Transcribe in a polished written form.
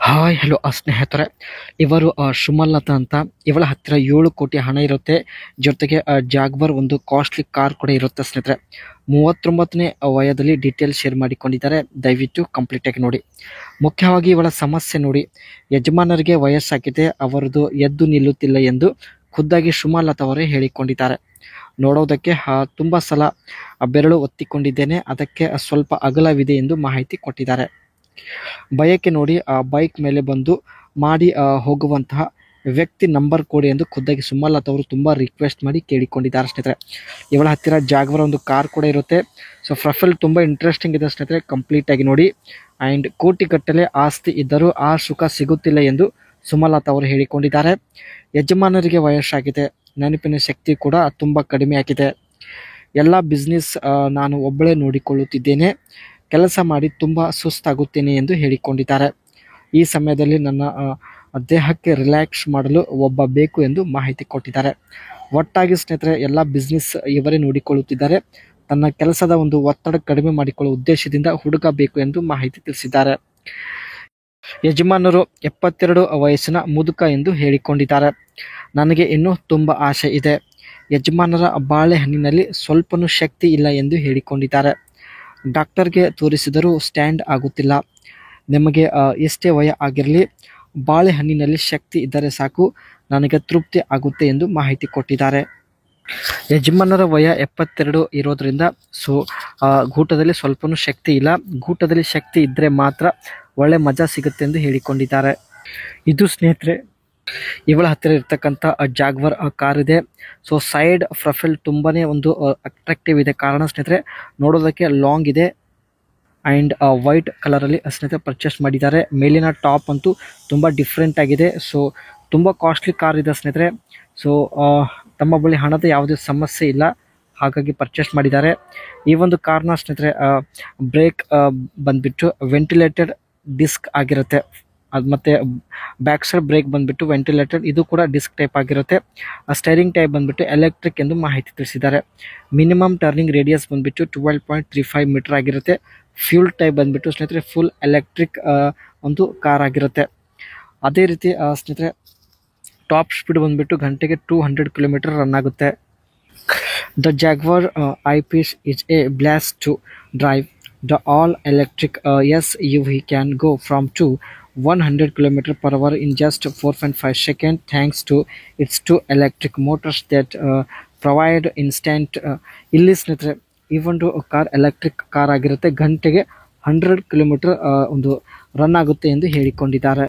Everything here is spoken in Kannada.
ಹಾಯ್ ಹಲೋ ಸ್ನೇಹಿತರೆ, ಇವರು ಸುಮಲತಾ ಅಂತ. ಇವಳ ಹತ್ತಿರ 7 ಕೋಟಿ ಹಣ ಇರುತ್ತೆ. ಜೊತೆಗೆ ಜಾಗ್ವರ್ ಒಂದು ಕಾಸ್ಟ್ಲಿ ಕಾರ್ ಕೂಡ ಇರುತ್ತೆ ಸ್ನೇಹಿತರೆ. 39ನೇ ವಯದಲ್ಲಿ ಡೀಟೇಲ್ ಶೇರ್ ಮಾಡಿಕೊಂಡಿದ್ದಾರೆ. ದಯವಿಟ್ಟು ಕಂಪ್ಲೀಟ್ ಆಗಿ ನೋಡಿ. ಮುಖ್ಯವಾಗಿ ಇವಳ ಸಮಸ್ಯೆ ನೋಡಿ, ಯಜಮಾನರಿಗೆ ವಯಸ್ಸಾಗಿದೆ, ಅವರದು ಎದ್ದು ನಿಲ್ಲುತ್ತಿಲ್ಲ ಎಂದು ಖುದ್ದಾಗಿ ಸುಮಲತಾ ಅವರೇ ಹೇಳಿಕೊಂಡಿದ್ದಾರೆ. ನೋಡೋದಕ್ಕೆ ತುಂಬ ಸಲ ಬೆರಳು ಒತ್ತಿಕೊಂಡಿದ್ದೇನೆ, ಅದಕ್ಕೆ ಸ್ವಲ್ಪ ಅಗಲವಿದೆ ಎಂದು ಮಾಹಿತಿ ಕೊಟ್ಟಿದ್ದಾರೆ. ಬಯಕೆ ನೋಡಿ, ಆ ಬೈಕ್ ಮೇಲೆ ಬಂದು ಮಾಡಿ ಹೋಗುವಂತಹ ವ್ಯಕ್ತಿ ನಂಬರ್ ಕೊಡಿ ಎಂದು ಖುದ್ದಾಗಿ ಸುಮಲತಾ ಅವರು ತುಂಬ ರಿಕ್ವೆಸ್ಟ್ ಮಾಡಿ ಕೇಳಿಕೊಂಡಿದ್ದಾರೆ ಸ್ನೇಹಿತರೆ. ಇವಳ ಹತ್ತಿರ ಜಾಗ್ವರ್ ಒಂದು ಕಾರ್ ಕೂಡ ಇರುತ್ತೆ. ಸೊ ಪ್ರೊಫೈಲ್ ತುಂಬ ಇಂಟ್ರೆಸ್ಟಿಂಗ್ ಇದೆ ಸ್ನೇಹಿತರೆ, ಕಂಪ್ಲೀಟಾಗಿ ನೋಡಿ. ಆ್ಯಂಡ್ ಕೋಟಿಗಟ್ಟಲೆ ಆಸ್ತಿ ಇದ್ದರೂ ಆ ಸುಖ ಸಿಗುತ್ತಿಲ್ಲ ಎಂದು ಸುಮಲತಾ ಅವರು ಹೇಳಿಕೊಂಡಿದ್ದಾರೆ. ಯಜಮಾನರಿಗೆ ವಯಸ್ಸಾಗಿದೆ, ನೆನಪಿನ ಶಕ್ತಿ ಕೂಡ ತುಂಬ ಕಡಿಮೆ ಆಗಿದೆ. ಎಲ್ಲ ಬಿಸ್ನೆಸ್ ನಾನು ಒಬ್ಬಳೇ ನೋಡಿಕೊಳ್ಳುತ್ತಿದ್ದೇನೆ, ಕೆಲಸ ಮಾಡಿ ತುಂಬ ಸುಸ್ತಾಗುತ್ತೇನೆ ಎಂದು ಹೇಳಿಕೊಂಡಿದ್ದಾರೆ. ಈ ಸಮಯದಲ್ಲಿ ನನ್ನ ದೇಹಕ್ಕೆ ರಿಲ್ಯಾಕ್ಸ್ ಮಾಡಲು ಒಬ್ಬ ಬೇಕು ಎಂದು ಮಾಹಿತಿ ಕೊಟ್ಟಿದ್ದಾರೆ. ಒಟ್ಟಾಗಿ ಸ್ನೇಹಿತರೆ, ಎಲ್ಲ ಬಿಸ್ನೆಸ್ ಇವರೇ ನೋಡಿಕೊಳ್ಳುತ್ತಿದ್ದಾರೆ. ತನ್ನ ಕೆಲಸದ ಒಂದು ಒತ್ತಡ ಕಡಿಮೆ ಮಾಡಿಕೊಳ್ಳುವ ಉದ್ದೇಶದಿಂದ ಹುಡುಗ ಬೇಕು ಎಂದು ಮಾಹಿತಿ ತಿಳಿಸಿದ್ದಾರೆ. ಯಜಮಾನರು 72 ವಯಸ್ಸಿನ ಮುದುಕ ಎಂದು ಹೇಳಿಕೊಂಡಿದ್ದಾರೆ. ನನಗೆ ಇನ್ನೂ ತುಂಬ ಆಸೆ ಇದೆ. ಯಜಮಾನರ ಬಾಳೆಹಣ್ಣಿನಲ್ಲಿ ಸ್ವಲ್ಪನೂ ಶಕ್ತಿ ಇಲ್ಲ ಎಂದು ಹೇಳಿಕೊಂಡಿದ್ದಾರೆ. ಡಾಕ್ಟರ್ಗೆ ತೋರಿಸಿದರೂ ಸ್ಟ್ಯಾಂಡ್ ಆಗುತ್ತಿಲ್ಲ. ನಿಮಗೆ ಎಷ್ಟೇ ವಯ ಆಗಿರಲಿ, ಬಾಳೆಹಣ್ಣಿನಲ್ಲಿ ಶಕ್ತಿ ಇದ್ದರೆ ಸಾಕು, ನನಗೆ ತೃಪ್ತಿ ಆಗುತ್ತೆ ಎಂದು ಮಾಹಿತಿ ಕೊಟ್ಟಿದ್ದಾರೆ. ಯಜಮಾನರ ವಯ 72 ಇರೋದ್ರಿಂದ ಗೂಟದಲ್ಲಿ ಸ್ವಲ್ಪನೂ ಶಕ್ತಿ ಇಲ್ಲ. ಗೂಟದಲ್ಲಿ ಶಕ್ತಿ ಇದ್ದರೆ ಮಾತ್ರ ಒಳ್ಳೆ ಮಜಾ ಸಿಗುತ್ತೆ ಎಂದು ಹೇಳಿಕೊಂಡಿದ್ದಾರೆ. ಇದು ಸ್ನೇಹಿತರೆ ಇವಳ ಹತ್ತಿರ ಇರ್ತಕ್ಕಂಥ ಜಾಗ್ವರ್ ಕಾರ್ ಇದೆ. ಸೊ ಸೈಡ್ ಪ್ರೊಫೈಲ್ ತುಂಬಾನೇ ಒಂದು ಅಟ್ರಾಕ್ಟಿವ್ ಇದೆ. ಕಾರಣ ಸ್ನೇಹಿತರೆ, ನೋಡೋದಕ್ಕೆ ಲಾಂಗ್ ಇದೆ ಆ್ಯಂಡ್ ವೈಟ್ ಕಲರಲ್ಲಿ ಸ್ನೇಹಿತರೆ ಪರ್ಚೇಸ್ ಮಾಡಿದ್ದಾರೆ. ಮೇಲಿನ ಟಾಪ್ ಅಂತೂ ತುಂಬ ಡಿಫ್ರೆಂಟ್ ಆಗಿದೆ. ಸೊ ತುಂಬ ಕಾಸ್ಟ್ಲಿ ಕಾರ್ ಇದೆ ಸ್ನೇಹಿತರೆ. ಸೊ ತಮ್ಮ ಬಳಿ ಹಣದ ಯಾವುದೇ ಸಮಸ್ಯೆ ಇಲ್ಲ, ಹಾಗಾಗಿ ಪರ್ಚೇಸ್ ಮಾಡಿದ್ದಾರೆ. ಈ ಒಂದು ಕಾರ್ನ ಸ್ನೇಹಿತರೆ ಬ್ರೇಕ್ ಬಂದ್ಬಿಟ್ಟು ವೆಂಟಿಲೇಟೆಡ್ ಡಿಸ್ಕ್ ಆಗಿರುತ್ತೆ. ಅದು ಮತ್ತು ಬ್ಯಾಕ್ ಸೈಡ್ ಬ್ರೇಕ್ ಬಂದುಬಿಟ್ಟು ವೆಂಟಿಲೇಟೆಡ್, ಇದು ಕೂಡ ಡಿಸ್ಕ್ ಟೈಪ್ ಆಗಿರುತ್ತೆ. ಸ್ಟೈರಿಂಗ್ ಟೈಪ್ ಬಂದುಬಿಟ್ಟು ಎಲೆಕ್ಟ್ರಿಕ್ ಎಂದು ಮಾಹಿತಿ ತಿಳಿಸಿದ್ದಾರೆ. ಮಿನಿಮಮ್ ಟರ್ನಿಂಗ್ ರೇಡಿಯಸ್ ಬಂದುಬಿಟ್ಟು 12.35 ಮೀಟರ್ ಆಗಿರುತ್ತೆ. ಫ್ಯೂಲ್ ಟೈಪ್ ಬಂದುಬಿಟ್ಟು ಸ್ನೇಹಿತರೆ ಫುಲ್ ಎಲೆಕ್ಟ್ರಿಕ್ ಒಂದು ಕಾರ್ ಆಗಿರುತ್ತೆ. ಅದೇ ರೀತಿ ಸ್ನೇಹಿತರೆ ಟಾಪ್ ಸ್ಪೀಡ್ ಬಂದುಬಿಟ್ಟು ಗಂಟೆಗೆ 200 ಕಿಲೋಮೀಟರ್ ರನ್ ಆಗುತ್ತೆ. The jaguar I-Pace is a blast to drive. The all-electric SUV can go from 100 km/h in just 4.5 seconds thanks to its 2 electric motors that provide instant. ಇಲ್ಲಿ ಸ್ನೇಹಿತರೆ ಈ ಒಂದು ಕಾರ್ ಎಲೆಕ್ಟ್ರಿಕ್ ಕಾರ್ ಆಗಿರುತ್ತೆ. ಗಂಟೆಗೆ 100 ಕಿಲೋಮೀಟರ್ ಒಂದು ರನ್ ಆಗುತ್ತೆ ಎಂದು ಹೇಳಿಕೊಂಡಿದ್ದಾರೆ.